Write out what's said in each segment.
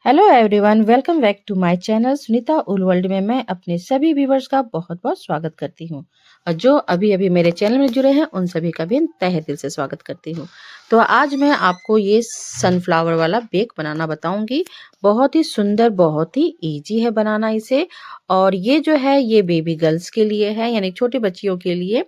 Hello everyone, welcome back to my channel Sunita उल world में मैं अपने सभी व्यूवर्स का बहुत बहुत स्वागत करती हूँ। और जो अभी अभी मेरे चैनल में जुड़े हैं उन सभी का भी तहे दिल से स्वागत करती हूँ। तो आज मैं आपको ये सनफ्लावर वाला बेक बनाना बताऊंगी। बहुत ही सुंदर, बहुत ही इजी है बनाना इसे। और ये जो है ये बेबी गर्ल्स के लिए है, यानी छोटी बच्चियों के लिए।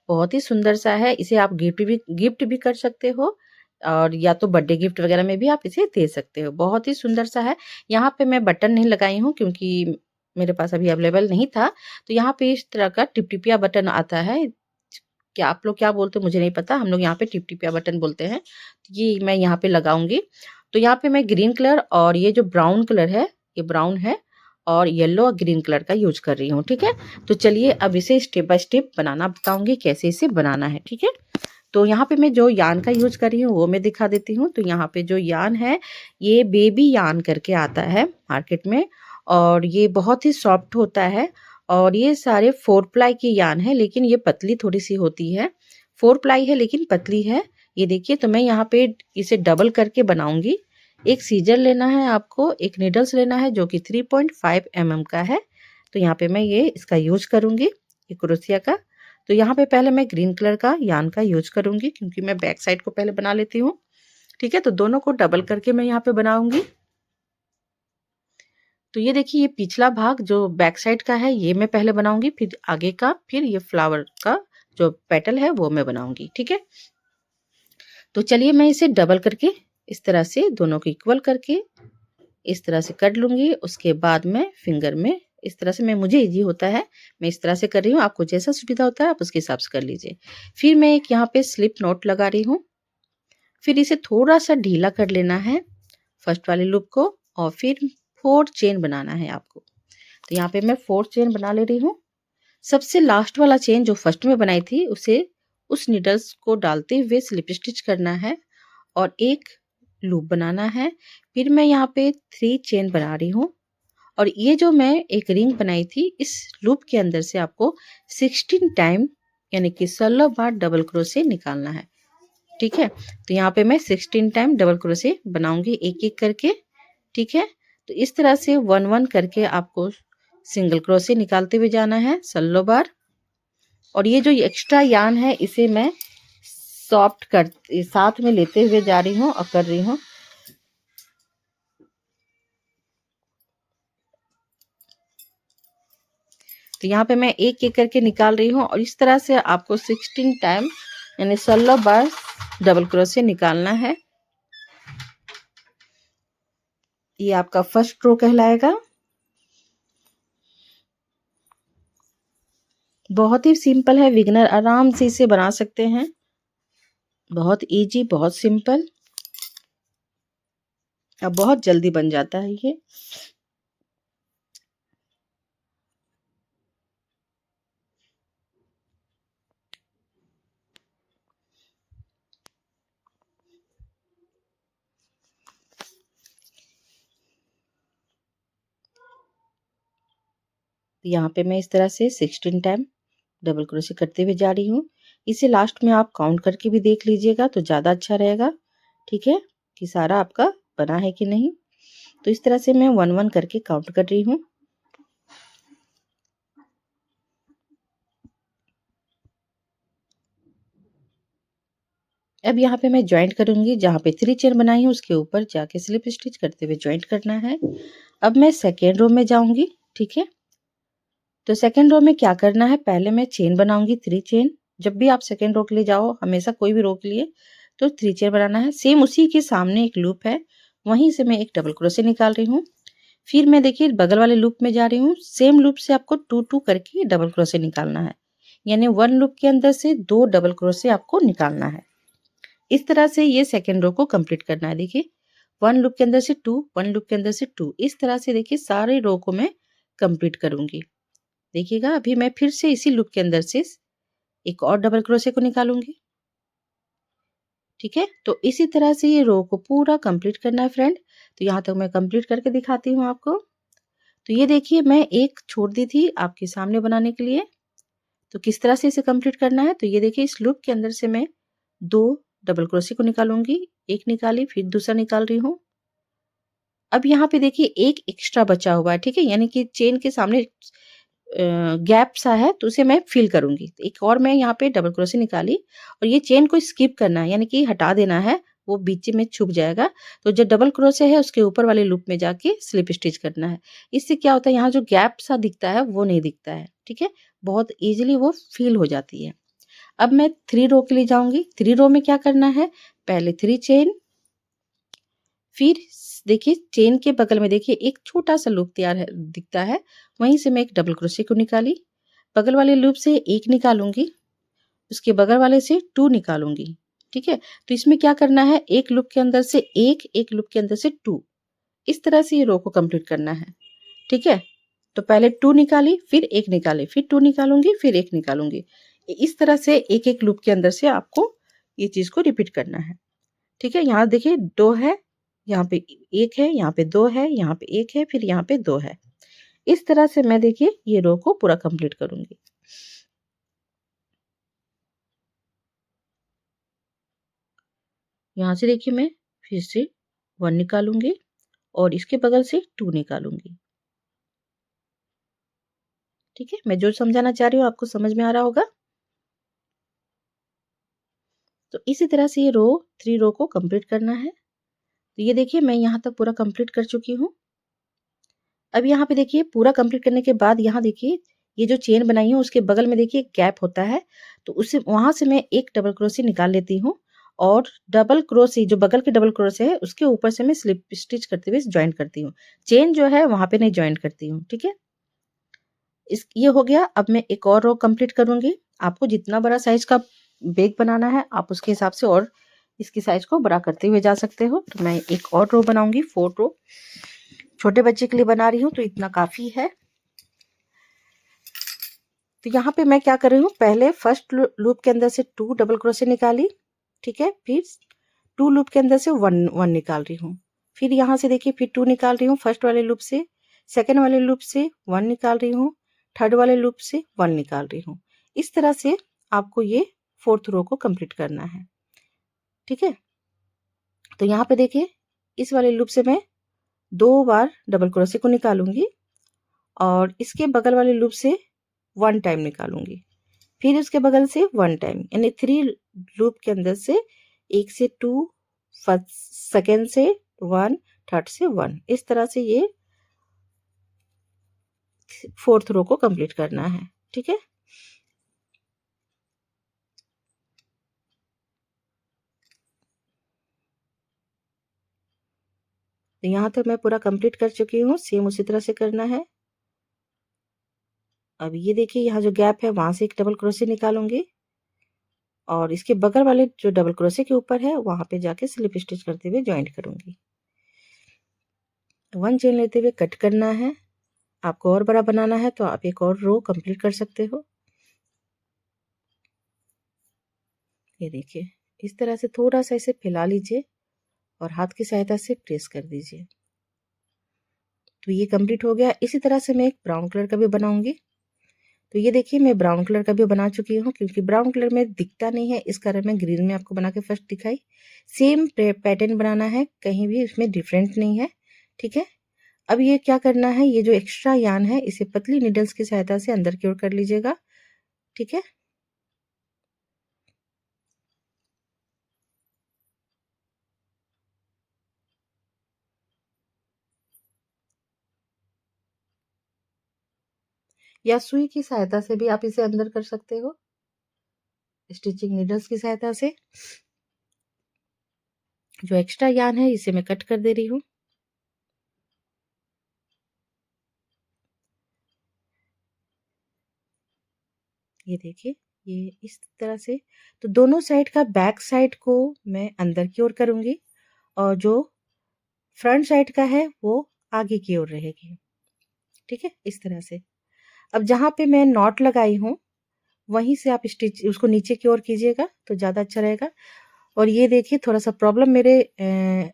बहुत ही सुंदर सा है, इसे आप गिफ्ट भी कर सकते हो और या तो बर्थडे गिफ्ट वगैरह में भी आप इसे दे सकते हो। बहुत ही सुंदर सा है। यहाँ पे मैं बटन नहीं लगाई हूँ क्योंकि मेरे पास अभी अवेलेबल नहीं था। तो यहाँ पे इस तरह का टिपटिपिया बटन आता है। क्या आप लोग क्या बोलते हो मुझे नहीं पता, हम लोग यहाँ पे टिपटिपिया बटन बोलते हैं। तो ये मैं यहाँ पे लगाऊंगी। तो यहाँ पे मैं ग्रीन कलर और ये जो ब्राउन कलर है, ये ब्राउन है और येलो और ग्रीन कलर का यूज कर रही हूँ। ठीक है, तो चलिए अब इसे स्टेप बाय स्टेप बनाना बताऊंगी कैसे इसे बनाना है। ठीक है, तो यहाँ पे मैं जो यान का यूज कर रही हूँ वो मैं दिखा देती हूँ। तो यहाँ पे जो यान है ये बेबी यान करके आता है मार्केट में, और ये बहुत ही सॉफ्ट होता है। और ये सारे 4 प्लाई की यान है, लेकिन ये पतली थोड़ी सी होती है। 4 प्लाई है लेकिन पतली है। ये देखिए, तो मैं यहाँ पे इसे डबल करके बनाऊंगी। एक सीजर लेना है आपको, एक नीडल्स लेना है जो कि 3.5 mm का है। तो यहाँ पे मैं ये इसका यूज करूंगी, ये क्रोशिया का। तो यहाँ पे पहले मैं ग्रीन कलर का यान का यूज करूंगी क्योंकि मैं बैक साइड को पहले बना लेती हूँ। ठीक है, तो दोनों को डबल करके मैं यहाँ पे बनाऊंगी। तो ये देखिए, ये पिछला भाग जो बैक साइड का है ये मैं पहले बनाऊंगी, फिर आगे का, फिर ये फ्लावर का जो पेटल है वो मैं बनाऊंगी। ठीक है, तो चलिए मैं इसे डबल करके इस तरह से दोनों को इक्वल करके इस तरह से कर लूंगी। उसके बाद मैं फिंगर में इस तरह से, मैं मुझे इजी होता है मैं इस तरह से कर रही हूँ, आपको जैसा सुविधा होता है आप उसके हिसाब से कर लीजिए। फिर मैं एक यहाँ पे स्लिप नोट लगा रही हूँ। फिर इसे थोड़ा सा ढीला कर लेना है फर्स्ट वाले लूप को, और फिर 4 चेन बनाना है आपको। तो यहाँ पे मैं 4 चेन बना ले रही हूँ। सबसे लास्ट वाला चेन जो फर्स्ट में बनाई थी उसे उस नीडल्स को डालते हुए स्लिप स्टिच करना है और एक लूप बनाना है। फिर मैं यहाँ पे 3 चेन बना रही हूँ, और ये जो मैं एक रिंग बनाई थी इस लूप के अंदर से आपको 16 टाइम यानी कि 16 बार डबल क्रोशे निकालना है। ठीक है, तो यहाँ पे मैं 16 टाइम डबल क्रोशे बनाऊंगी एक एक करके। ठीक है, तो इस तरह से 1 1 करके आपको सिंगल क्रोशे निकालते हुए जाना है 16 बार। और ये जो एक्स्ट्रा यान है इसे मैं सॉफ्ट कर साथ में लेते हुए जा रही हूँ और कर रही हूँ। तो यहाँ पे मैं एक एक करके निकाल रही हूँ, और इस तरह से आपको 16 टाइम यानी 16 बार डबल क्रोशे निकालना है। ये आपका फर्स्ट रो कहलाएगा। बहुत ही सिंपल है, बिगिनर आराम से इसे बना सकते हैं। बहुत इजी, बहुत सिंपल और बहुत जल्दी बन जाता है ये। यहाँ पे मैं इस तरह से 16 टाइम डबल क्रोशे करते हुए जा रही हूँ। इसे लास्ट में आप काउंट करके भी देख लीजिएगा तो ज़्यादा अच्छा रहेगा। ठीक है, कि सारा आपका बना है कि नहीं। तो इस तरह से मैं 1 1 करके काउंट कर रही हूँ। अब यहाँ पे मैं ज्वाइंट करूंगी, जहाँ पे 3 चेन बनाई हूँ उसके ऊपर जाके स्लिप स्टिच करते हुए ज्वाइंट करना है। अब मैं सेकेंड रो में जाऊंगी। ठीक है, तो सेकेंड रो में क्या करना है, पहले मैं चेन बनाऊंगी 3 चेन। जब भी आप सेकेंड रो के लिए जाओ, हमेशा कोई भी रो के लिए, तो 3 चेन बनाना है। सेम उसी के सामने एक लूप है, वहीं से मैं एक डबल क्रोशे निकाल रही हूँ। फिर मैं देखिए बगल वाले लूप में जा रही हूँ, सेम लूप से आपको 2 2 करके डबल क्रोशे निकालना है, यानी 1 लूप के अंदर से 2 डबल क्रोशे आपको निकालना है। इस तरह से ये सेकेंड रो को कंप्लीट करना है। देखिए 1 लूप के अंदर से 2, 1 लूप के अंदर से 2, इस तरह से देखिए सारे रो को मैं कंप्लीट करूंगी। देखिएगा, अभी मैं फिर से इसी लूप के अंदर से एक और डबल क्रोशे को निकालूंगी। ठीक है, तो इसी तरह से ये रो को पूरा कंप्लीट करना है फ्रेंड। तो यहाँ तक मैं कंप्लीट करके दिखाती हूँ आपको। तो ये देखिए, मैं एक छोड़ दी थी आपके सामने बनाने के लिए। तो किस तरह से इसे कंप्लीट करना है, तो ये देखिए इस लूप के अंदर से मैं 2 डबल क्रोशे को निकालूंगी। एक निकाली, फिर दूसरा निकाल रही हूँ। अब यहाँ पे देखिए एक एक्स्ट्रा बचा हुआ है, ठीक है? यानी कि चेन के सामने गैप सा है तो उसे मैं फिल करूँगी। तो एक और मैं यहाँ पे डबल क्रोशे निकाली और ये चेन को स्किप करना है यानी कि हटा देना है, वो बीच में छुप जाएगा। तो जो डबल क्रोशे है उसके ऊपर वाले लूप में जाके स्लिप स्टिच करना है। इससे क्या होता है यहाँ जो गैप सा दिखता है वो नहीं दिखता है, ठीक है? बहुत ईज़िली वो फिल हो जाती है। अब मैं 3 रो के लिए जाऊँगी। 3 रो में क्या करना है, पहले 3 चेन, फिर देखिए चेन के बगल में देखिए एक छोटा-सा लूप तैयार है दिखता है, वहीं से मैं एक डबल क्रोशे को निकाली, बगल वाले लूप से 1 निकालूँगी, उसके बगल वाले से 2 निकालूँगी, ठीक है? तो इसमें क्या करना है, एक लूप के अंदर से 1, एक लूप के अंदर से 2, इस तरह से ये रो को कंप्लीट करना है, ठीक है? तो पहले 2 निकाली, फिर 1 निकाली, फिर 2 निकालूँगी, फिर 1 निकालूँगी। इस तरह से एक-एक लूप के अंदर से आपको ये चीज़ को रिपीट करना है, ठीक है? यहाँ देखिए 2 है, यहाँ पे 1 है, यहाँ पे 2 है, यहाँ पे 1 है, फिर यहाँ पे 2 है। इस तरह से मैं देखिए ये रो को पूरा कंप्लीट करूँगी। यहाँ से देखिए मैं फिर से 1 निकालूँगी और इसके बगल से 2 निकालूँगी। ठीक है? मैं जो समझाना चाह रही हूँ आपको समझ में आ रहा होगा? तो इसी तरह से ये 3 रो को कंप्लीट करना है। तो ये देखिए मैं यहाँ तक पूरा कंप्लीट कर चुकी हूँ। अब यहाँ पे देखिए पूरा कंप्लीट करने के बाद यहाँ देखिए ये जो चेन बनाई है उसके बगल में देखिए एक गैप होता है, तो उसे वहाँ से मैं एक डबल क्रोशे निकाल लेती हूँ और डबल क्रोशे जो बगल के डबल क्रोशे है उसके ऊपर से मैं स्लिप स्टिच करते हुए जॉइन करती हूँ। चेन जो है वहाँ पे नहीं जॉइन करती हूँ, ठीक है? ये हो गया। अब मैं एक और रो कंप्लीट करूँगी। आपको जितना बड़ा साइज़ का बैग बनाना है आप उसके हिसाब से और इसकी साइज़ को बड़ा करते हुए जा सकते हो। तो मैं एक और रो बनाऊँगी, 4 रो। छोटे बच्चे के लिए बना रही हूँ तो इतना काफ़ी है। तो यहाँ पे मैं क्या कर रही हूँ, पहले फर्स्ट लूप के अंदर से 2 डबल क्रोशे निकाली, ठीक है? फिर 2 लूप के अंदर से 1 1 निकाल रही हूँ। फिर यहाँ से देखिए फिर 2 निकाल रही हूँ फर्स्ट वाले लूप से, सेकंड वाले लूप से 1 निकाल रही हूँ, थर्ड वाले लूप से 1 निकाल रही हूँ। इस तरह से आपको ये 4th रो को कंप्लीट करना है, ठीक है? तो यहाँ पे देखिए इस वाले लूप से मैं 2 बार डबल क्रोशे को निकालूँगी और इसके बगल वाले लूप से 1 टाइम निकालूँगी। फिर उसके बगल से 1 टाइम यानी 3 लूप के अंदर से 1 से 2, फर्स्ट सेकंड से 1, थर्ड से 1, इस तरह से ये 4th रो को कंप्लीट करना है, ठीक है? तो यहाँ तक मैं पूरा कंप्लीट कर चुकी हूँ, सेम उसी तरह से करना है। अब ये देखिए यहाँ जो गैप है वहाँ से एक डबल क्रोशे निकालूँगी और इसके बगल वाले जो डबल क्रोशे के ऊपर है वहाँ पे जाके स्लिप स्टिच करते हुए जॉइंट करूँगी। 1 चेन लेते हुए कट करना है। आपको और बड़ा बनाना है तो आप एक और रो कंप्लीट कर सकते हो। ये देखिए इस तरह से थोड़ा-सा इसे फैला लीजिए और हाथ की सहायता से प्रेस कर दीजिए। तो ये कंप्लीट हो गया। इसी तरह से मैं एक ब्राउन कलर का भी बनाऊँगी। तो ये देखिए मैं ब्राउन कलर का भी बना चुकी हूँ क्योंकि ब्राउन कलर में दिखता नहीं है, इस कारण मैं ग्रीन में आपको बना के फर्स्ट दिखाई। सेम पैटर्न बनाना है, कहीं भी इसमें डिफरेंट नहीं है, ठीक है? अब ये क्या करना है, ये जो एक्स्ट्रा यार्न है इसे पतली नीडल्स की सहायता से अंदर की ओर कर लीजिएगा, ठीक है? या सुई की सहायता से भी आप इसे अंदर कर सकते हो, स्टिचिंग नीडल्स की सहायता से। जो एक्स्ट्रा यार्न है इसे मैं कट कर दे रही हूँ। ये देखिए, ये इस तरह से। तो दोनों साइड का बैक साइड को मैं अंदर की ओर करूँगी और जो फ्रंट साइड का है वो आगे की ओर रहेगी, ठीक है? इस तरह से। अब जहाँ पे मैं नॉट लगाई हूँ, वहीं से आप स्टिच उसको नीचे की ओर कीजिएगा तो ज़्यादा अच्छा रहेगा। और ये देखिए थोड़ा-सा प्रॉब्लम मेरे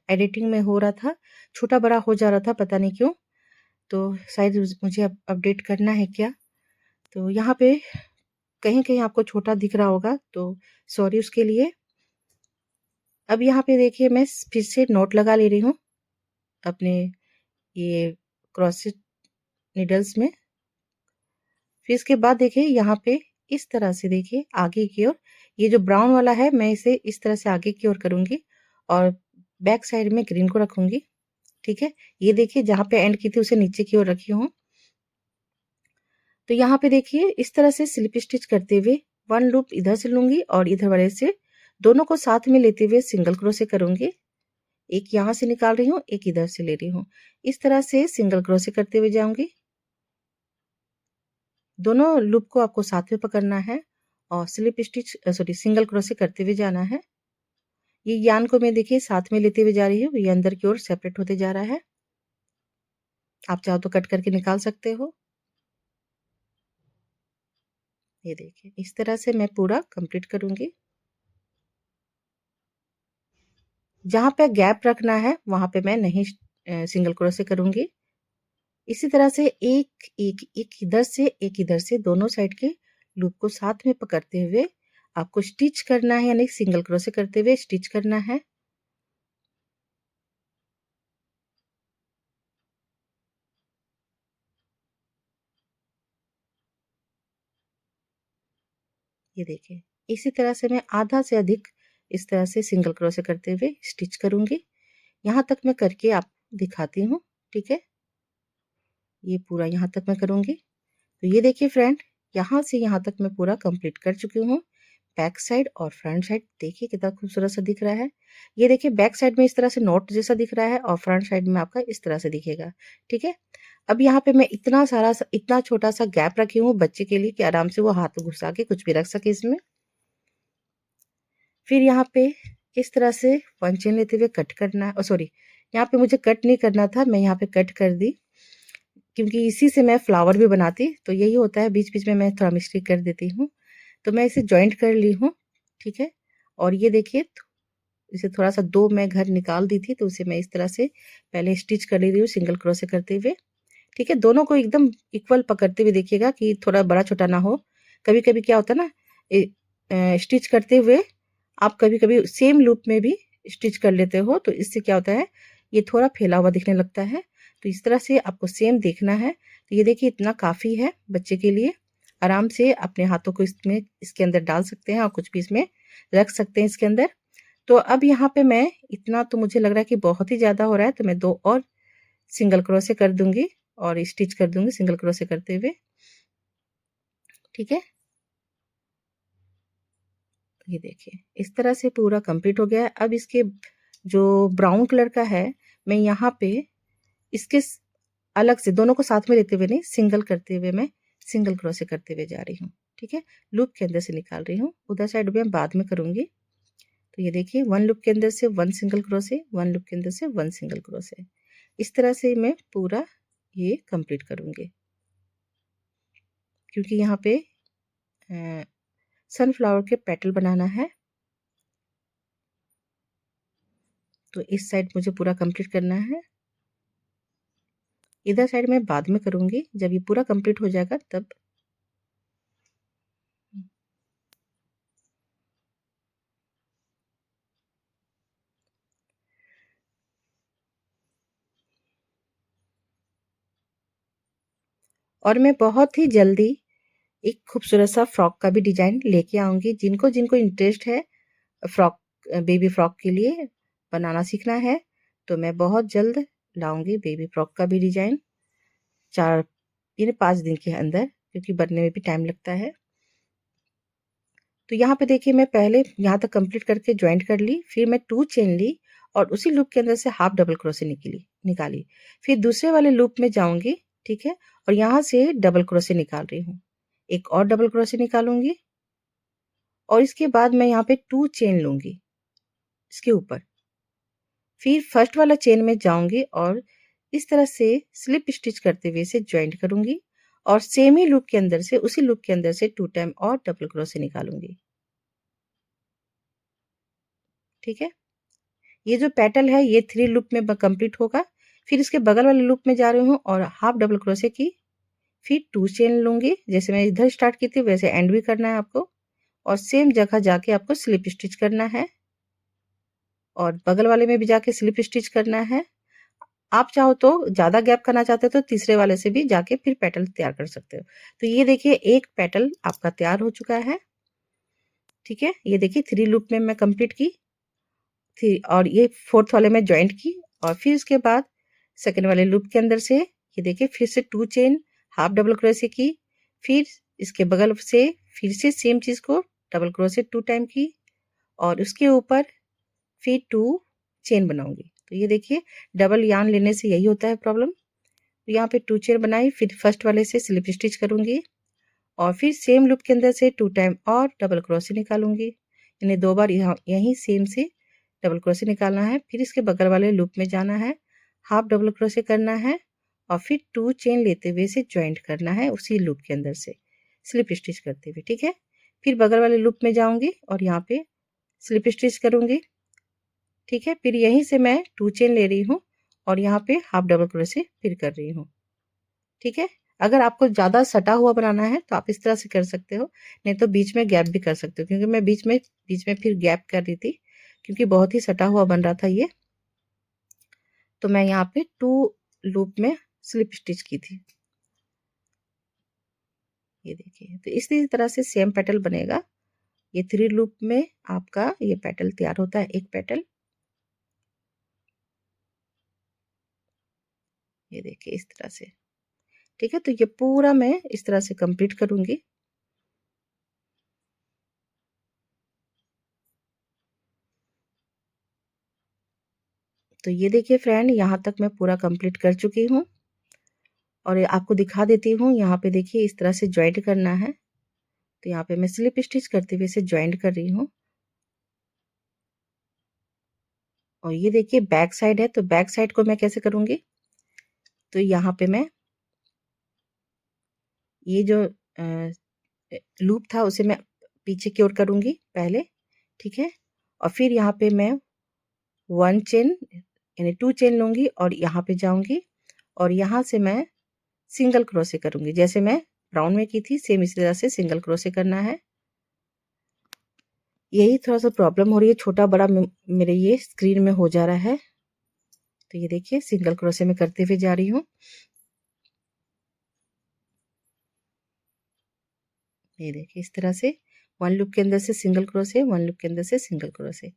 एडिटिंग में हो रहा था, छोटा-बड़ा हो जा रहा था, पता नहीं क्यों? तो शायद मुझे अब अपडेट करना है क्या? तो यहाँ पे कहीं-कहीं आपको छोटा दिख रहा होगा, तो सॉरी उसके लिए। अब यहाँ पे देखिए मैं फिर से नॉट लगा ले रही हूँ अपने ये क्रोशेट नीडल्स में। फिर इसके बाद देखिए यहाँ पे इस तरह से देखिए आगे की ओर, ये जो ब्राउन वाला है मैं इसे इस तरह से आगे की ओर करूँगी और बैक साइड में ग्रीन को रखूँगी। ठीक है, ये देखिए जहाँ पे एंड की थी उसे नीचे की ओर रखी हूँ। तो यहाँ पे देखिए इस तरह से स्लिप स्टिच करते हुए 1 लूप इधर से लूँगी और इधर वाले से दोनों को साथ में लेते हुए सिंगल क्रोशे करूँगी। एक यहाँ से निकाल रही हूँ, एक इधर से ले रही हूँ। इस तरह से सिंगल क्रोशे करते हुए जाऊँगी। दोनों लूप को आपको साथ में पकड़ना है और slip stitch sorry single crochet करते हुए जाना है। ये यान को मैं देखिए साथ में लेते हुए जा रही हूँ, ये अंदर की ओर सेपरेट होते जा रहा है। आप चाहो तो कट करके निकाल सकते हो। ये देखिए इस तरह से मैं पूरा कंप्लीट करूँगी। जहाँ पे गैप रखना है वहाँ पे मैं नहीं सिंगल क्रोशे करूँगी। इसी तरह से एक इधर से दोनों साइड के लूप को साथ में पकड़ते हुए आपको स्टिच करना है, यानी सिंगल क्रोशे करते हुए स्टिच करना है। ये देखिए इसी तरह से मैं आधा से अधिक इस तरह से सिंगल क्रोशे करते हुए स्टिच करूँगी। यहाँ तक मैं करके आप दिखाती हूँ। ठीक है, ये पूरा यहाँ तक मैं करूँगी। तो ये देखिए फ्रेंड, यहाँ से यहाँ तक मैं पूरा कंप्लीट कर चुकी हूँ। बैक साइड और फ्रंट साइड देखिए कितना खूबसूरत सा दिख रहा है। ये देखिए बैक साइड में इस तरह से नोट जैसा दिख रहा है और फ्रंट साइड में आपका इस तरह से दिखेगा। ठीक है, अब यहाँ पे मैं इतना छोटा सा गैप रखी हूँ बच्चे के लिए कि आराम से वो हाथ घुसा के कुछ भी रख सके इसमें। फिर यहाँ पे इस तरह से पंचिंग लेते हुए कट करना, सॉरी यहाँ पे मुझे कट नहीं करना था, मैं यहाँ पे कट कर दी क्योंकि इसी से मैं फ्लावर भी बनाती। तो यही होता है, बीच बीच में मैं थोड़ा मिस्टेक कर देती हूँ। तो मैं इसे जॉइंट कर ली हूँ। ठीक है, और ये देखिए इसे थोड़ा सा दो मैं घर निकाल दी थी, तो उसे मैं इस तरह से पहले स्टिच कर ले रही हूँ सिंगल क्रोशे करते हुए। ठीक है, दोनों को एकदम इक्वल पकड़ते हुए देखिएगा कि थोड़ा बड़ा छोटा ना हो। कभी कभी क्या होता है ना, स्टिच करते हुए आप कभी कभी सेम लूप में भी स्टिच कर लेते हो, तो इससे क्या होता है ये थोड़ा फैला हुआ दिखने लगता है। तो इस तरह से आपको सेम देखना है। तो ये देखिए इतना काफ़ी है बच्चे के लिए। आराम से अपने हाथों को इसमें इसके अंदर डाल सकते हैं और कुछ भी इसमें रख सकते हैं इसके अंदर। तो अब यहाँ पे मैं इतना तो मुझे लग रहा है कि बहुत ही ज़्यादा हो रहा है, तो मैं 2 और सिंगल क्रोशे कर दूँगी और स्टिच कर दूँगी सिंगल क्रोशे करते हुए। ठीक है? ये देखिए इस तरह से पूरा कंप्लीट हो गया है। अब इसके जो ब्राउन कलर का है, मैं यहाँ पे इसके अलग से दोनों को साथ में लेते हुए नहीं, सिंगल करते हुए मैं सिंगल क्रोशे करते हुए जा रही हूँ। ठीक है? लूप के अंदर से निकाल रही हूँ, उधर साइड में बाद में करूँगी। तो ये देखिए 1 लूप के अंदर से 1 सिंगल क्रोशे, 1 लूप के अंदर से 1 सिंगल क्रोशे। इस तरह से मैं पूरा ये कंप्लीट करूँगी। क्योंकि यहाँ पे सनफ्लावर के पेटल बनाना है, तो इस साइड मुझे पूरा कंप्लीट करना है। इधर साइड मैं बाद में करूँगी, जब ये पूरा कंप्लीट हो जाएगा तब। और मैं बहुत ही जल्दी एक खूबसूरत सा फ्रॉक का भी डिज़ाइन लेके आऊँगी। जिनको जिनको इंटरेस्ट है फ्रॉक, बेबी फ्रॉक के लिए बनाना सीखना है, तो मैं बहुत जल्द लाऊँगी बेबी फ्रॉक का भी डिज़ाइन, 4 यानी 5 दिन के अंदर, क्योंकि बनने में भी टाइम लगता है। तो यहाँ पे देखिए मैं पहले यहाँ तक कंप्लीट करके जॉइंट कर ली, फिर मैं 2 चेन ली और उसी लूप के अंदर से हाफ डबल क्रोशे निकाली। फिर दूसरे वाले लूप में जाऊँगी, ठीक है? और यहाँ से डबल क्रोशे निकाल रही हूँ। एक और डबल क्रोशे निकालूँगी और इसके बाद मैं यहाँ पे 2 चेन लूँगी इसके ऊपर। फिर फर्स्ट वाला चेन में जाऊँगी और इस तरह से स्लिप स्टिच करते हुए इसे जॉइंट करूँगी और सेम ही लूप के अंदर से, उसी लूप के अंदर से 2 टाइम और डबल क्रोशे निकालूँगी। ठीक है? ये जो पेटल है ये 3 लूप में कंप्लीट होगा। फिर इसके बगल वाले लूप में जा रही हूँ और हाफ डबल क्रोशे की, फिर 2 चेन लूँगी। जैसे मैं इधर स्टार्ट की थी वैसे एंड भी करना है आपको और सेम जगह जाके आपको स्लिप स्टिच करना है और बगल वाले में भी जाके स्लिप स्टिच करना है। आप चाहो तो ज़्यादा गैप करना चाहते हो तो तीसरे वाले से भी जाके फिर पेटल तैयार कर सकते हो। तो ये देखिए एक पेटल आपका तैयार हो चुका है। ठीक है, ये देखिए 3 लूप में मैं कंप्लीट की थी और ये 4th वाले में जॉइंट की और फिर उसके बाद सेकंड वाले लूप के अंदर से ये देखिए फिर से 2 चेन हाफ डबल क्रोशे की, फिर इसके बगल से फिर से सेम चीज़ को डबल क्रोशे 2 टाइम की और उसके ऊपर फिर 2 चेन बनाऊंगी। तो ये देखिए डबल यार्न लेने से यही होता है प्रॉब्लम। तो यहाँ पे 2 चेन बनाई, फिर फर्स्ट वाले से स्लिप स्टिच करूंगी और फिर सेम लूप के अंदर से 2 टाइम और डबल क्रोशे निकालूंगी। यानी 2 बार यहाँ यहीं सेम से डबल क्रोशे निकालना है, फिर इसके बगल वाले लूप में जाना है, हाफ डबल क्रोशे करना है और फिर 2 चेन लेते हुए इसे जॉइंट करना है उसी लूप के अंदर से स्लिप स्टिच करते हुए। ठीक है, फिर बगल वाले लूप में जाऊंगी और यहाँ पे स्लिप स्टिच करूंगी। ठीक है, फिर यहीं से मैं 2 चेन ले रही हूँ और यहाँ पे हाफ डबल क्रोशे फिर कर रही हूँ। ठीक है, अगर आपको ज़्यादा सटा हुआ बनाना है तो आप इस तरह से कर सकते हो, नहीं तो बीच में गैप भी कर सकते हो, क्योंकि मैं बीच में फिर गैप कर रही थी क्योंकि बहुत ही सटा हुआ बन रहा था ये। तो मैं यहाँ पे 2 लूप में स्लिप स्टिच की थी। ये देखिए, तो इसी तरह से सेम पेटल बनेगा। ये 3 लूप में आपका ये पेटल तैयार होता है, एक पेटल। ये देखिए इस तरह से। ठीक है, तो ये पूरा मैं इस तरह से कंप्लीट करूंगी। तो ये देखिए फ्रेंड, यहाँ तक मैं पूरा कंप्लीट कर चुकी हूँ और ये आपको दिखा देती हूँ। यहाँ पे देखिए इस तरह से जॉइंट करना है। तो यहाँ पे मैं स्लिप स्टिच करते हुए इसे जॉइंट कर रही हूँ और ये देखिए बैक साइड है, तो बैक साइड को मैं कैसे करूँगी, तो यहाँ पे मैं ये जो लूप था उसे मैं पीछे की ओर करूँगी पहले। ठीक है, और फिर यहाँ पे मैं 1 चेन यानी 2 चेन लूँगी और यहाँ पे जाऊँगी और यहाँ से मैं सिंगल क्रोशे करूँगी। जैसे मैं ब्राउन में की थी सेम इसी तरह से सिंगल क्रोशे करना है। यही थोड़ा-सा प्रॉब्लम हो रही है, छोटा-बड़ा मेरे ये स्क्रीन में हो जा रहा है। तो ये देखिए सिंगल क्रोशे में करते हुए जा रही हूँ। ये देखिए इस तरह से 1 लूप के अंदर से सिंगल क्रोशे, 1 लूप के अंदर से सिंगल क्रोशे,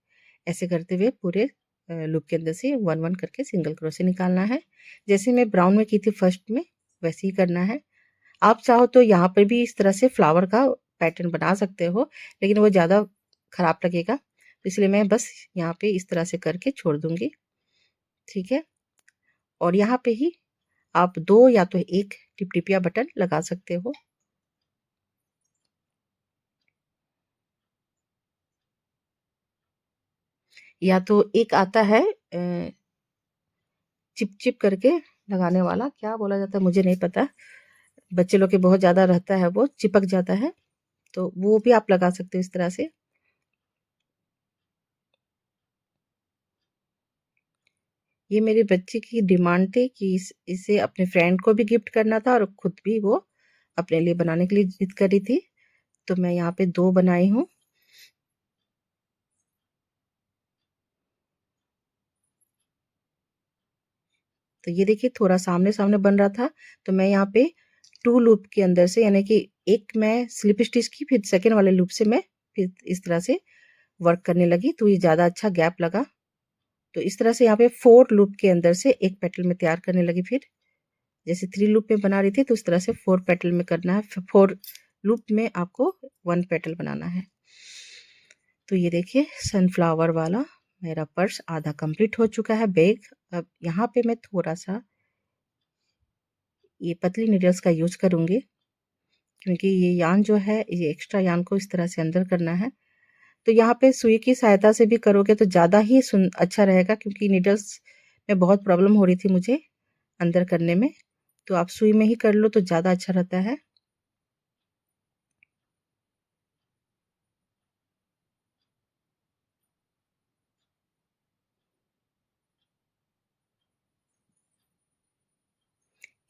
ऐसे करते हुए पूरे लूप के अंदर से 1-1 करके सिंगल क्रोशे निकालना है। जैसे मैं ब्राउन में की थी फर्स्ट में, वैसे ही करना है। आप चाहो तो यहाँ पर भी इस तरह से फ्लावर का पैटर्न बना सकते हो, लेकिन वो ज़्यादा खराब लगेगा, तो इसलिए मैं बस यहाँ पे इस तरह से करके छोड़ दूँगी। ठीक है, और यहाँ पे ही आप 2 या तो 1 टिपटिपिया बटन लगा सकते हो। या तो एक आता है चिप-चिप करके लगाने वाला, क्या बोला जाता है मुझे नहीं पता। बच्चे लोग के बहुत ज़्यादा रहता है, वो चिपक जाता है, तो वो भी आप लगा सकते हो इस तरह से। ये मेरे बच्चे की डिमांड थी कि इसे अपने फ्रेंड को भी गिफ्ट करना था और खुद भी वो अपने लिए बनाने के लिए जिद कर रही थी। तो मैं यहाँ पे 2 बनाई हूँ। तो ये देखिए थोड़ा सामने-सामने बन रहा था, तो मैं यहाँ पे 2 लूप के अंदर से यानी कि एक मैं स्लिप स्टिच की, फिर सेकंड वाले लूप से मैं फिर इस तरह से वर्क करने लगी, तो ये ज़्यादा अच्छा गैप लगा। तो इस तरह से यहाँ पे 4 लूप के अंदर से एक पेटल में तैयार करने लगी फिर। जैसे 3 लूप में बना रही थी, तो इस तरह से 4 पेटल में करना है। 4 लूप में आपको 1 पेटल बनाना है। तो ये देखिए सनफ्लावर वाला मेरा पर्स आधा कंप्लीट हो चुका है बैग। अब यहाँ पे मैं थोड़ा-सा ये पतली नीडल्स का यूज़ करूँगी, क्योंकि ये यान जो है, ये एक्स्ट्रा यान को इस तरह से अंदर करना है। तो यहाँ पे सुई की सहायता से भी करोगे तो ज़्यादा ही अच्छा रहेगा, क्योंकि नीडल्स में बहुत प्रॉब्लम हो रही थी मुझे अंदर करने में। तो आप सुई में ही कर लो तो ज़्यादा अच्छा रहता है।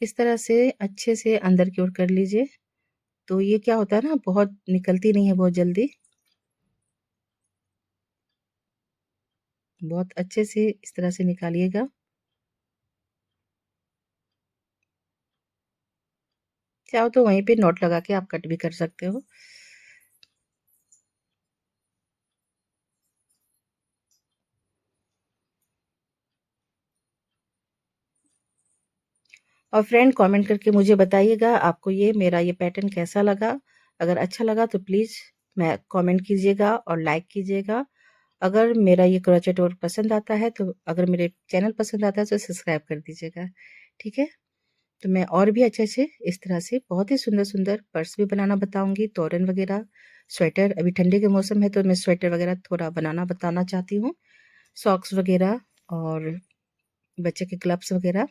इस तरह से अच्छे से अंदर की ओर कर लीजिए। तो ये क्या होता है ना, बहुत निकलती नहीं है बहुत जल्दी। बहुत अच्छे से इस तरह से निकालिएगा। चाहो तो वहीं पे नोट लगा के आप कट भी कर सकते हो। और फ्रेंड कमेंट करके मुझे बताइएगा आपको ये मेरा ये पैटर्न कैसा लगा। अगर अच्छा लगा तो प्लीज़ मैं कमेंट कीजिएगा और लाइक कीजिएगा। अगर मेरा ये क्रोचेट वर्क पसंद आता है तो अगर मेरे चैनल पसंद आता है तो सब्सक्राइब कर दीजिएगा। ठीक है? तो मैं और भी अच्छे-अच्छे इस तरह से बहुत ही सुंदर-सुंदर पर्स भी बनाना बताऊँगी, तोरन वगैरह, स्वेटर। अभी ठंडी के मौसम है तो मैं स्वेटर वगैरह थोड़ा बनाना बताना चाहती हूँ। सॉक्स वगैरह और बच्चे के ग्लव्स वगैरह।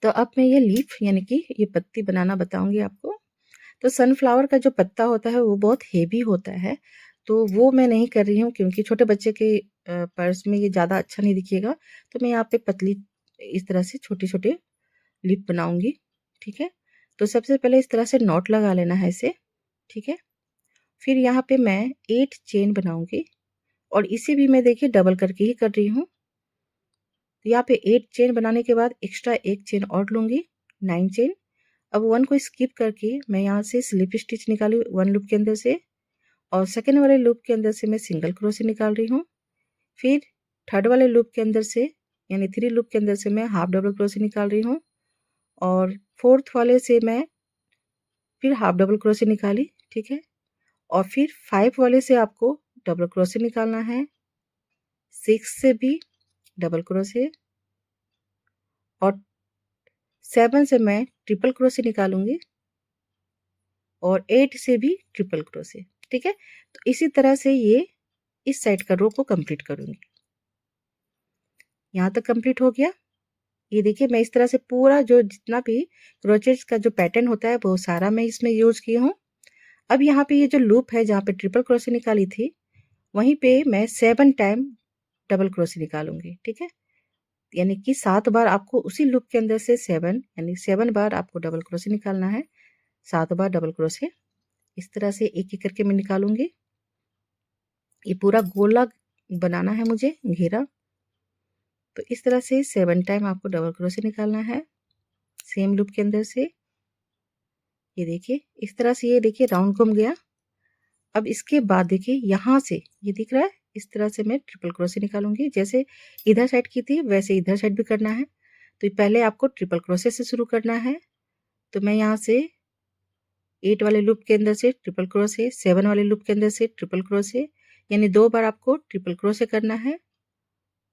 तो अब मैं ये लीफ यानी कि ये पत्ती बनाना बताऊँगी आपको। तो सनफ्लावर का जो पत्ता होता है वो बहुत हेवी होता है, तो वो मैं नहीं कर रही हूँ क्योंकि छोटे बच्चे के पर्स में ये ज़्यादा अच्छा नहीं दिखेगा। तो मैं यहाँ पे पतली इस तरह से छोटे-छोटे लीफ बनाऊँगी, ठीक है? तो सबसे पहले इस तरह से नॉट लगा लेना है इसे, ठीक है? फिर यहाँ पे मैं 8 चेन बनाऊँगी और इसे भी मैं देखिए डबल करके ही कर रही हूँ। तो यहाँ पे 8 चेन बनाने के बाद एक्स्ट्रा 1 चेन और लूँगी, 9 चेन। अब 1 को स्किप करके मैं यहाँ से स्लिप स्टिच निकाली 1 लूप के अंदर से और सेकंड वाले लूप के अंदर से मैं सिंगल क्रोशे निकाल रही हूँ। फिर थर्ड वाले लूप के अंदर से यानी 3 लूप के अंदर से मैं हाफ डबल क्रोशे निकाल रही हूँ और फोर्थ वाले से मैं फिर हाफ डबल क्रोशे निकाली, ठीक है? और फिर 5 वाले से आपको डबल क्रोशे निकालना है, 6 से भी डबल क्रोशे और 7 से मैं ट्रिपल क्रोशे निकालूंगी और 8 से भी ट्रिपल क्रोशे, ठीक है? तो इसी तरह से ये इस साइड का रो को कंप्लीट करूंगी। यहाँ तक कंप्लीट हो गया। ये देखिए मैं इस तरह से पूरा जो जितना भी क्रोचेट का जो पैटर्न होता है वो सारा मैं इसमें यूज की हूँ। अब यहाँ पे ये जो लूप है जहाँ पे ट्रिपल क्रोशे निकाली थी वहीं पे मैं 7 टाइम डबल क्रोशे निकालूंगी, ठीक है? यानी कि 7 बार आपको उसी लूप के अंदर से 7 यानी 7 बार आपको डबल क्रोशे निकालना है। 7 बार डबल क्रोशे इस तरह से एक-एक करके मैं निकालूंगी। ये पूरा गोला बनाना है मुझे घेरा। तो इस तरह से 7 टाइम आपको डबल क्रोशे निकालना है सेम लूप के अंदर से। ये देखिए इस तरह से ये देखिए राउंड घूम गया। अब इसके बाद देखिए यहाँ से ये दिख रहा है इस तरह से मैं ट्रिपल क्रोशे निकालूंगी। जैसे इधर साइड की थी वैसे इधर साइड भी करना है। तो पहले आपको ट्रिपल क्रोशे से शुरू करना है। तो मैं यहाँ से 8 वाले लूप के अंदर से ट्रिपल क्रोशे, 7 वाले लूप के अंदर से ट्रिपल क्रोशे यानी 2 बार आपको ट्रिपल क्रोशे करना है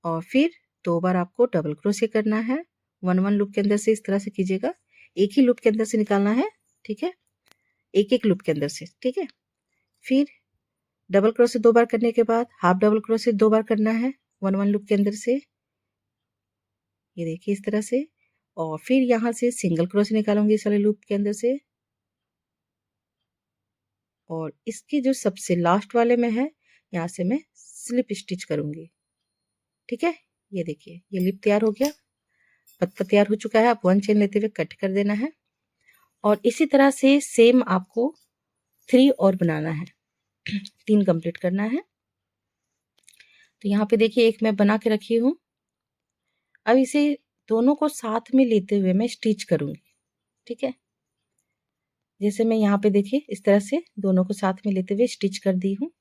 और फिर 2 बार आपको डबल क्रोशे करना है। 1 लूप के अंदर से इस तरह से कीजिएगा। एक ही लूप के अंदर से निकालना है, ठीक है? एक-एक लूप के अंदर से, ठीक है? फिर डबल क्रोशे 2 बार करने के बाद हाफ डबल क्रोशे 2 बार करना है 1 लूप के अंदर से। ये देखिए इस तरह से और फिर यहाँ से सिंगल क्रोशे निकालूंगी इस वाले लूप के अंदर से और इसके जो सबसे लास्ट वाले में है यहाँ से मैं स्लिप स्टिच करूंगी, ठीक है? ये देखिए ये लिप तैयार हो गया, पत्ता तैयार हो चुका है। आप 1 चेन लेते हुए कट कर देना है और इसी तरह से सेम आपको 3 और बनाना है 3 कंप्लीट करना है। तो यहाँ पे देखिए एक मैं बना के रखी हूँ। अब इसे दोनों को साथ में लेते हुए मैं स्टिच करूंगी, ठीक है? जैसे मैं यहाँ पे देखिए इस तरह से दोनों को साथ में लेते हुए स्टिच कर दी हूँ।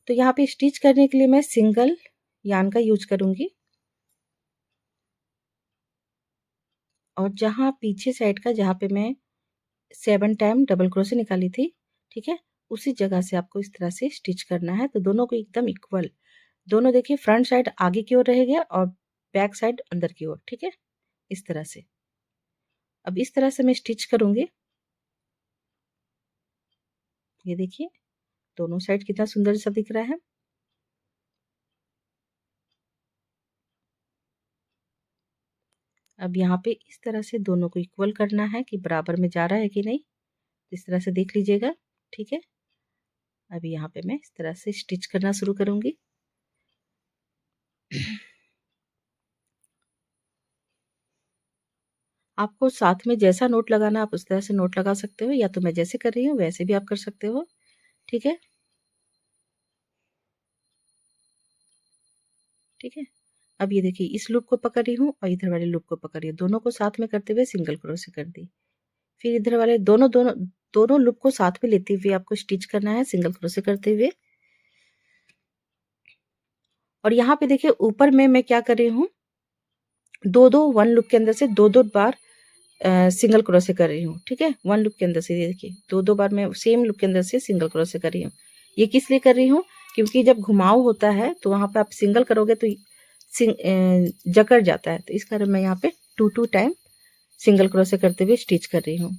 तो यहाँ पे स्टिच करने के लिए मैं सिंगल यार्न का यूज करूंगी और जहाँ पीछे साइड का जहाँ पे मैं 7 टाइम डबल क्रोशे निकाली थी, ठीक है? उसी जगह से आपको इस तरह से स्टिच करना है। तो दोनों को एकदम इक्वल, दोनों देखिए फ्रंट साइड आगे की ओर रहेगा और बैक साइड अंदर की ओर, ठीक है? इस तरह से। अब इस तरह से मैं स्टिच करूंगी। ये देखिए दोनों साइड कितना सुंदर सा दिख रहा है। अब यहाँ पे इस तरह से दोनों को इक्वल करना है कि बराबर में जा रहा है कि नहीं। इस तरह से देख लीजिएगा, ठीक है? अभी यहाँ पे मैं इस तरह से स्टिच करना शुरू करूंगी। आपको साथ में जैसा नोट लगाना आप उस तरह से नोट लगा सकते हो या तो मैं जैसे कर रही हूँ वैसे भी आप कर सकते हो, ठीक है? ठीक है? अब ये देखिए इस लूप को पकड़ रही हूँ और इधर वाले लूप को पकड़ रही हूँ, दोनों को साथ में करते हुए सिंगल क्रोशे कर दी। फिर इधर वाले दोनों दोनों दोनों लूप को साथ में लेते हुए आपको स्टिच करना है सिंगल क्रोशे करते हुए। और यहाँ पे देखिए ऊपर में मैं क्या कर रही हूँ, दो दो वन लूप के अंदर से दो दो बार सिंगल क्रोशे कर रही हूँ। ठीक है, वन लूप के अंदर से ये देखिए दो दो बार मैं सेम लूप के अंदर से सिंगल क्रोशे कर रही हूँ। ये किस लिए कर रही हूँ, क्योंकि जब घुमाव होता है तो वहाँ पे आप सिंगल करोगे तो जकड़ जाता है, तो इस कारण मैं यहाँ पे two two time single crochet करते हुए स्टिच कर रही हूँ।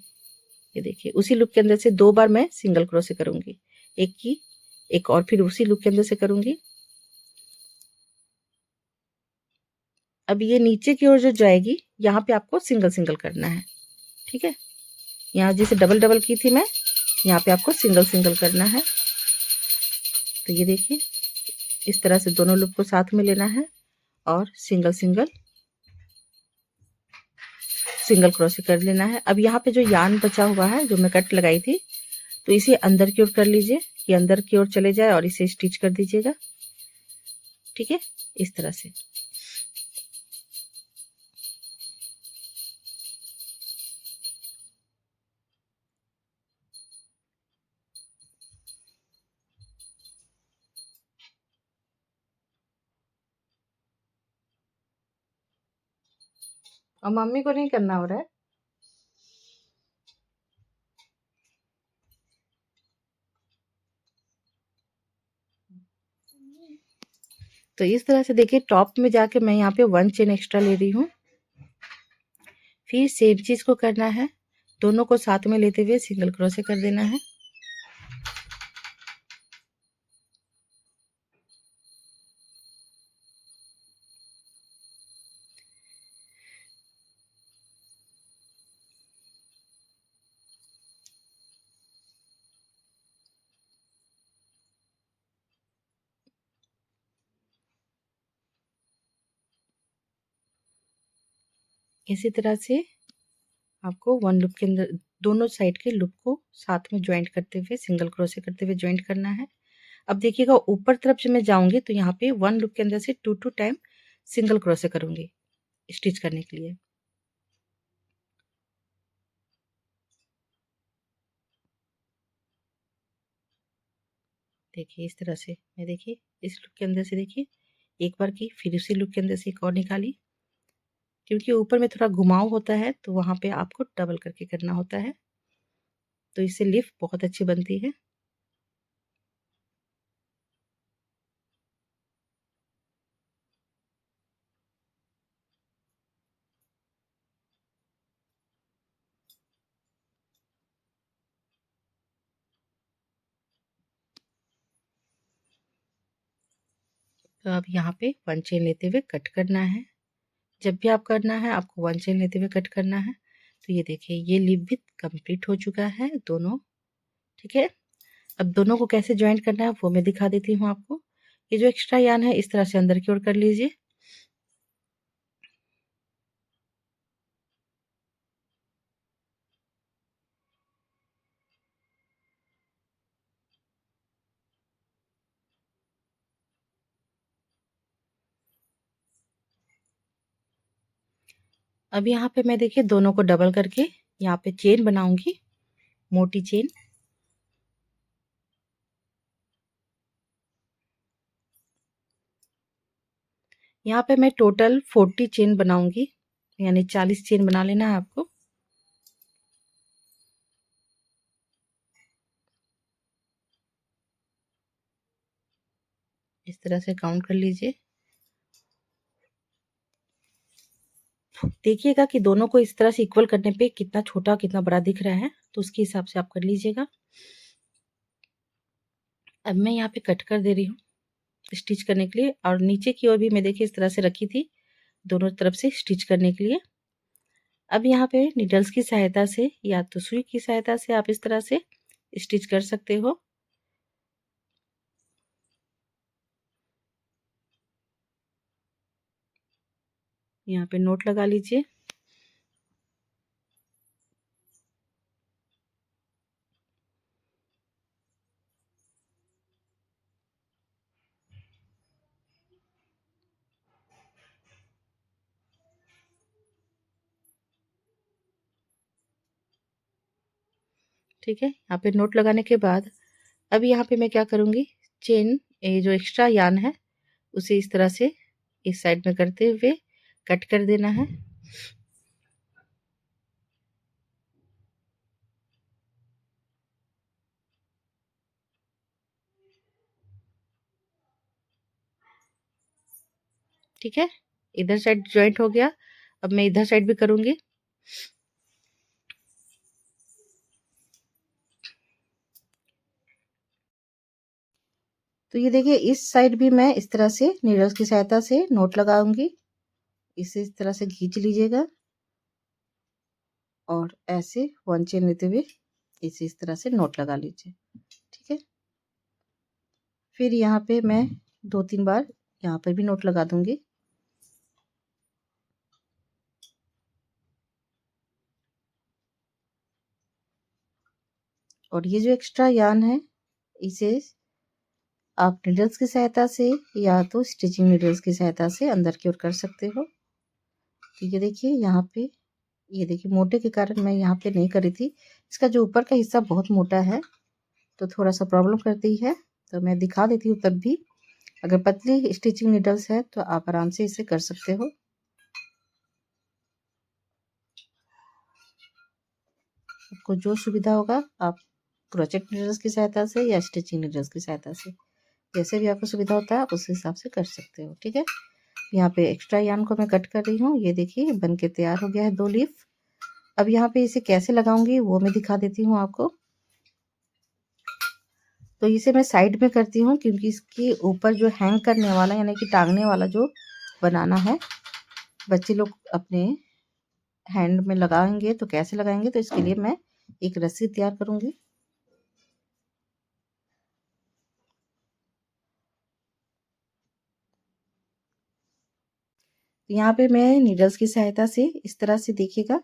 ये देखिए उसी लूप के अंदर से दो बार मैं सिंगल क्रोशे करूंगी, एक की एक और फिर उसी लूप के अंदर से करूंगी। अब ये नीचे की ओर जो जाएगी यहाँ पे आपको सिंगल सिंगल करना है। ठीक है, यहाँ जैसे डबल डबल की थी मैं, यहाँ पे आपको सिंगल सिंगल करना है। तो ये देखिए इस तरह से दोनों लूप को साथ में लेना है और सिंगल सिंगल सिंगल क्रोशे कर लेना है। अब यहाँ पे जो यार्न बचा हुआ है जो मैं कट लगाई थी, तो इसे अंदर की ओर कर लीजिए, ये अंदर की ओर चले जाए और इसे स्टिच कर दीजिएगा। ठीक है, इस तरह से। और मम्मी को नहीं करना हो रहा है। तो इस तरह से देखिए टॉप में जाके मैं यहाँ पे वन चेन एक्स्ट्रा ले रही हूँ। फिर सेम चीज को करना है, दोनों को साथ में लेते हुए सिंगल क्रोशे कर देना है। इसी तरह से आपको वन लूप के अंदर दोनों साइड के लूप को साथ में ज्वाइंट करते हुए सिंगल क्रोशे करते हुए ज्वाइंट करना है। अब देखिएगा ऊपर तरफ जब मैं जाऊंगी तो यहाँ पे वन लूप के अंदर से two two time single crochet करूंगी स्टिच करने के लिए। देखिए इस तरह से मैं देखिए इस लूप के अंदर से देखिए एक बार की, फिर उसी लूप के अंदर से एक और निकाली, क्योंकि ऊपर में थोड़ा घुमाव होता है तो वहां पे आपको डबल करके करना होता है, तो इससे लिफ्ट बहुत अच्छी बनती है। तो अब यहाँ पे वन चेन लेते हुए कट करना है। जब भी आप करना है आपको वन चेन लेते हुए कट करना है। तो ये देखिए ये लिप भी कंप्लीट हो चुका है दोनों। ठीक है, अब दोनों को कैसे ज्वाइंट करना है वो मैं दिखा देती हूँ आपको। ये जो एक्स्ट्रा यान है इस तरह से अंदर की ओर कर लीजिए। अब यहाँ पे मैं देखिए दोनों को डबल करके यहाँ पे चेन बनाऊंगी, मोटी चेन। यहाँ पे मैं टोटल 40 चेन बनाऊंगी, यानी 40 चेन बना लेना है आपको। इस तरह से काउंट कर लीजिए। देखिएगा कि दोनों को इस तरह से इक्वल करने पे कितना छोटा कितना बड़ा दिख रहा है, तो उसके हिसाब से आप कर लीजिएगा। अब मैं यहाँ पे कट कर दे रही हूँ स्टिच करने के लिए, और नीचे की ओर भी मैं देखिए इस तरह से रखी थी दोनों तरफ से स्टिच करने के लिए। अब यहाँ पे नीडल्स की सहायता से या तो सुई की सहायता से आप इस तरह से स्टिच कर सकते हो। यहाँ पे नोट लगा लीजिए। ठीक है। यहाँ पे नोट लगाने के बाद अब यहाँ पे मैं क्या करूँगी, चेन ये जो एक्स्ट्रा यान है उसे इस तरह से इस साइड में करते हुए कट कर देना है। ठीक है, इधर साइड जॉइंट हो गया। अब मैं इधर साइड भी करूँगी। तो ये देखिए इस साइड भी मैं इस तरह से नीडल्स की सहायता से नोट लगाऊंगी। इसे इस तरह से खींच लीजिएगा और ऐसे 1 चेन लेते हुए इसे इस तरह से नोट लगा लीजिए। ठीक है, फिर यहाँ पे मैं 2-3 बार यहाँ पर भी नोट लगा दूंगी। और ये जो एक्स्ट्रा यान है इसे आप नीडल्स की सहायता से या तो स्टिचिंग नीडल्स की सहायता से अंदर की ओर कर सकते हो। तो ये देखिए यहाँ पे, ये देखिए मोटे के कारण मैं यहाँ पे नहीं करी थी। इसका जो ऊपर का हिस्सा बहुत मोटा है तो थोड़ा सा प्रॉब्लम करती है, तो मैं दिखा देती हूँ तब भी। अगर पतली स्टिचिंग नीडल्स है तो आप आराम से इसे कर सकते हो। आपको जो सुविधा होगा आप क्रोचेट नीडल्स की सहायता से या स्टिचिंग नीडल्स की सहायता से, जैसे भी आपको सुविधा होता है आप उस हिसाब से कर सकते हो। ठीक है, यहाँ पे एक्स्ट्रा यान को मैं कट कर रही हूँ। ये देखिए बन के तैयार हो गया है 2 लीफ। अब यहाँ पे इसे कैसे लगाऊंगी वो मैं दिखा देती हूँ आपको। तो इसे मैं साइड में करती हूँ क्योंकि इसके ऊपर जो हैंग करने वाला यानी कि टांगने वाला जो बनाना है, बच्चे लोग अपने हैंड में लगाएंगे तो कैसे लगाएंगे, तो इसके लिए मैं एक रस्सी तैयार करूंगी। तो यहाँ पे मैं नीडल्स की सहायता से इस तरह से देखिएगा,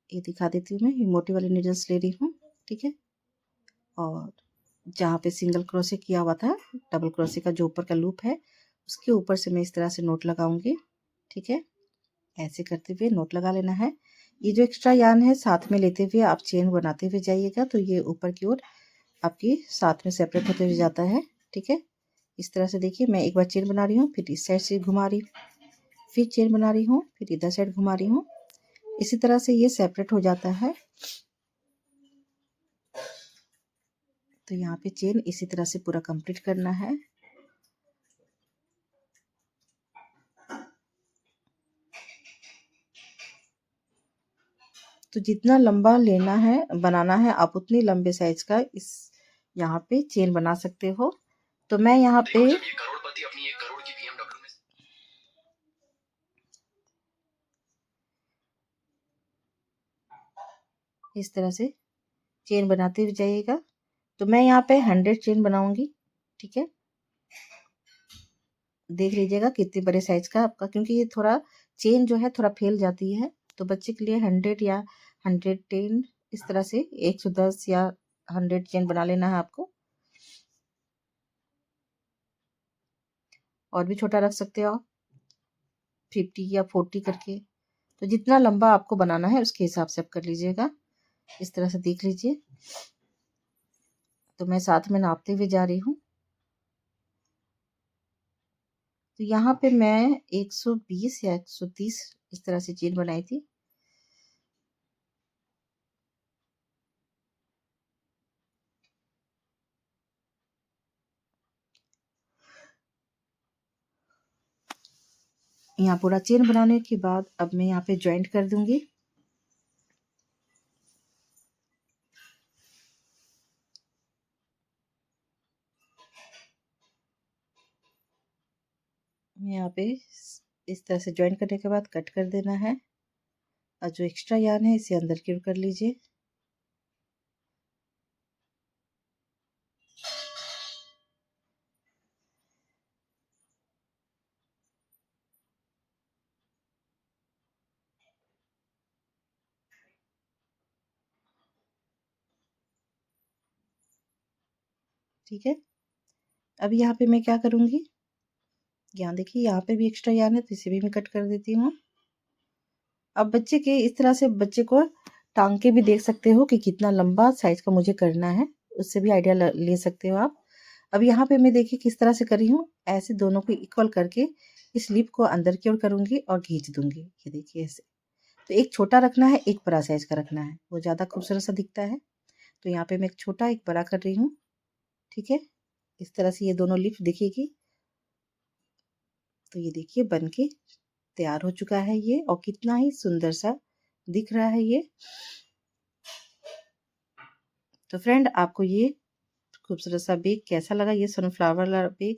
ये दिखा देती हूँ। मैं ये मोटी वाली नीडल्स ले रही हूँ। ठीक है, और जहाँ पे सिंगल क्रोशे किया हुआ था, डबल क्रोशे का जो ऊपर का लूप है उसके ऊपर से मैं इस तरह से नोट लगाऊंगी। ठीक है, ऐसे करते हुए नोट लगा लेना है। ये जो एक्स्ट्रा यान है साथ में लेते हुए आप चेन बनाते हुए जाइएगा तो ये ऊपर की ओर आपकी साथ में सेपरेट होते हुए जाता है। ठीक है, इस तरह से देखिए मैं एक बार चेन बना रही हूँ, फिर इस साइड से घुमा रही हूँ, फिर चेन बना रही हूँ, फिर इधर साइड घुमा रही हूँ। इसी तरह से ये सेपरेट हो जाता है। तो यहाँ पे चेन इसी तरह से पूरा कंप्लीट करना है। तो जितना लंबा लेना है बनाना है आप उतनी लंबे साइज का इस यहाँ पे चेन बना सकते हो। तो मैं यहाँ पे इस तरह से चेन बनाते हुए जाइएगा। तो मैं यहाँ पे 100 चेन बनाऊंगी। ठीक है, देख लीजिएगा कितने बड़े साइज का आपका, क्योंकि ये थोड़ा चेन जो है थोड़ा फैल जाती है। तो बच्चे के लिए 100 या 110 इस तरह से 110 या 100 चेन बना लेना है आपको। और भी छोटा रख सकते हो आप 50 या 40 करके। तो जितना लंबा आपको बनाना है उसके हिसाब से आप कर लीजिएगा। इस तरह से देख लीजिए। तो मैं साथ में नापते हुए जा रही हूँ। तो यहाँ पे मैं 120 या 130 इस तरह से चेन बनाई थी। यहाँ पूरा चेन बनाने के बाद अब मैं यहाँ पे ज्वाइंट कर दूंगी। मैं यहाँ पे इस तरह से ज्वाइंट करने के बाद कट कर देना है और जो एक्स्ट्रा यार्न है इसे अंदर की ओर कर लीजिए। ठीक है, अब यहाँ पे मैं क्या करूँगी, यहाँ देखिए यहाँ पे भी एक्स्ट्रा यार्न है तो इसे भी मैं कट कर देती हूँ। अब बच्चे के इस तरह से बच्चे को टांग के भी देख सकते हो कि कितना लंबा साइज का मुझे करना है, उससे भी आइडिया ले सकते हो आप। अब यहाँ पे मैं देखिए किस तरह से कर रही हूँ, ऐसे दोनों को इक्वल करके इस लिप को अंदर की ओर करूँगी और खींच दूँगी। ये देखिए ऐसे। तो एक छोटा रखना है, एक बड़ा साइज का रखना है, वो ज़्यादा खूबसूरत सा दिखता है। तो यहाँ पे मैं एक छोटा एक बड़ा कर रही हूँ, ठीक है। इस तरह से ये दोनों लिप दिखेगी। तो ये देखिए बन के तैयार हो चुका है ये, और कितना ही सुंदर सा दिख रहा है ये। तो फ्रेंड, आपको ये खूबसूरत सा बेग कैसा लगा, ये सनफ्लावर वाला बेग?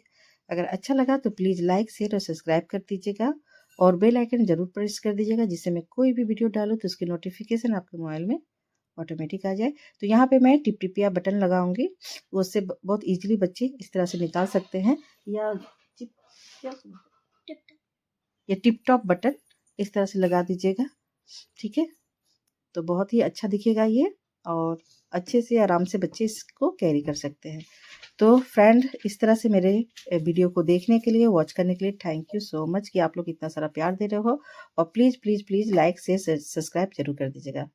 अगर अच्छा लगा तो प्लीज़ लाइक, शेयर और सब्सक्राइब कर दीजिएगा, और बेल आइकन ज़रूर प्रेस कर दीजिएगा, जिससे मैं कोई भी वीडियो डालूँ तो उसकी नोटिफिकेशन आपके मोबाइल में ऑटोमेटिक आ जाए। तो यहाँ पे मैं टिपटिपिया बटन लगाऊंगी, उससे बहुत ईजिली बच्चे इस तरह से निकाल सकते हैं। या ये टिप टॉप बटन इस तरह से लगा दीजिएगा, ठीक है। तो बहुत ही अच्छा दिखेगा ये, और अच्छे से आराम से बच्चे इसको कैरी कर सकते हैं। तो फ्रेंड, इस तरह से मेरे वीडियो को देखने के लिए, वॉच करने के लिए थैंक यू सो मच कि आप लोग इतना सारा प्यार दे रहे हो। और प्लीज़ प्लीज़ प्लीज़ लाइक से सब्सक्राइब जरूर कर दीजिएगा।